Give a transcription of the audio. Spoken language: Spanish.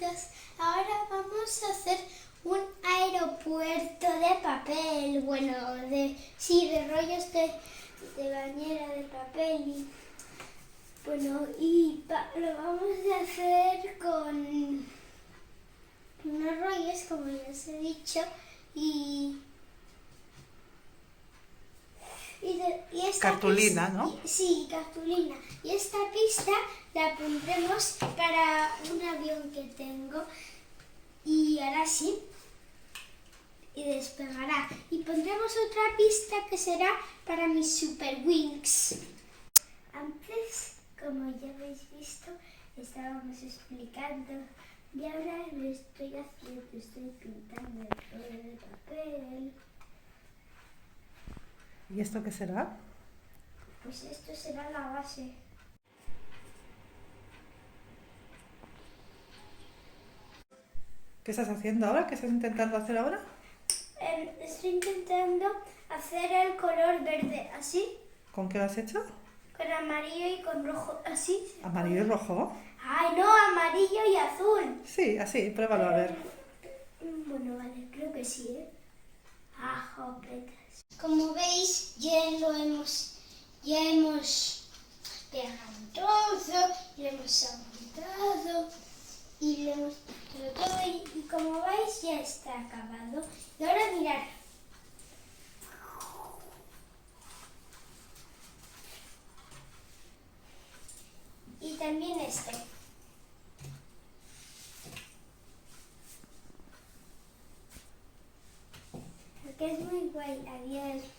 chicos, ahora vamos a hacer un aeropuerto de papel, bueno, de rollos de bañera de papel y bueno, lo vamos a hacer con unos rollos, como ya os he dicho, y esta cartulina, pista, ¿no? Sí, cartulina. Y esta pista la pondremos para un avión que tengo y hará así y despegará. Y pondremos otra pista que será para mis super wings. Antes, como ya habéis visto, estábamos explicando y ahora lo estoy haciendo, estoy pintando el rollo de papel. ¿Y esto qué será? Pues esto será la base. ¿Qué estás haciendo ahora? ¿Qué estás intentando hacer ahora? Estoy intentando hacer el color verde, así, ¿Con qué lo has hecho? con amarillo y con rojo, así. ¿Amarillo y rojo? ¡Ay, no! Amarillo y azul. Sí, así, pruébalo a ver. Bueno, vale, creo que sí, ¿eh? Jopetas. Como veis, ya hemos pegado un trozo, y lo hemos aguantado y lo hemos puesto todo y como veis ya está acabado. Y ahora mirad. Y también este. Porque es muy guay. Adiós.